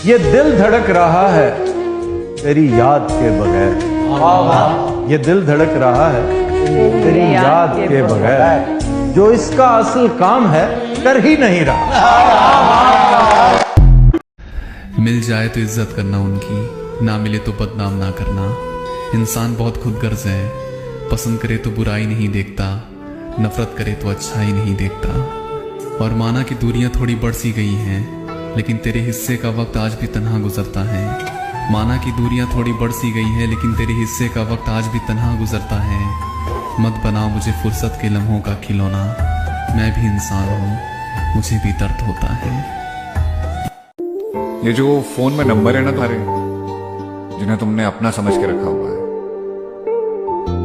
ये दिल धड़क रहा है तेरी याद के बगैर। ये दिल धड़क रहा है तेरी याद के बगैर। जो इसका असल काम है कर ही नहीं रहा। मिल जाए तो इज्जत करना उनकी, ना मिले तो बदनाम ना करना। इंसान बहुत खुदगर्ज है, पसंद करे तो बुराई नहीं देखता, नफरत करे तो अच्छाई नहीं देखता। और माना कि दूरियां थोड़ी बढ़ सी गई हैं, लेकिन तेरे हिस्से का वक्त आज भी तन्हा गुजरता है। माना कि दूरियां थोड़ी बढ़ सी गई हैं, लेकिन तेरे हिस्से का वक्त आज भी तन्हा गुजरता है। मत बनाओ मुझे फुर्सत के लम्हों का खिलौना, मैं भी इंसान हूँ, मुझे भी दर्द होता है। ये जो फोन में नंबर है ना तुम्हारे, जिन्हें तुमने अपना समझ के रखा हुआ है,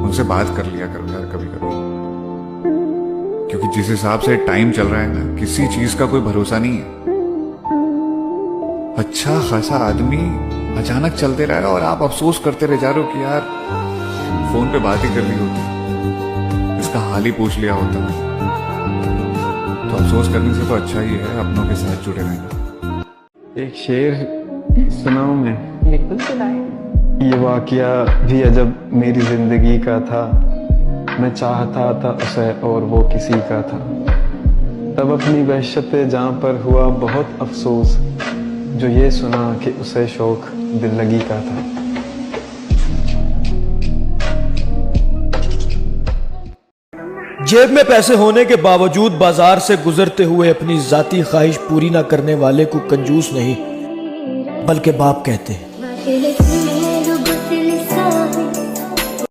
उनसे बात कर लिया करो यार कभी कभी। क्योंकि जिस हिसाब से टाइम चल रहा है ना, किसी चीज का कोई भरोसा नहीं है। अच्छा खासा आदमी अचानक चलते रह रहा और आप अफसोस करते रह जा रहे हो कि यार फोन पे बात ही कर ली होती, इसका हाल ही पूछ लिया होता। तो अफसोस करने से तो अच्छा ही है अपनों के साथ जुड़े रहना। एक शेर सुनाऊं मैं? बिल्कुल सुनाए। ये वाकया भी अजब मेरी जिंदगी का था, मैं चाहता था उसे और वो किसी का था। तब अपनी वहशत जां पर हुआ बहुत अफसोस, जो ये सुना कि उसे शौक दिल लगी का था। जेब में पैसे होने के बावजूद बाजार से गुजरते हुए अपनी जाती ख्वाहिश पूरी ना करने वाले को कंजूस नहीं बल्कि बाप कहते हैं।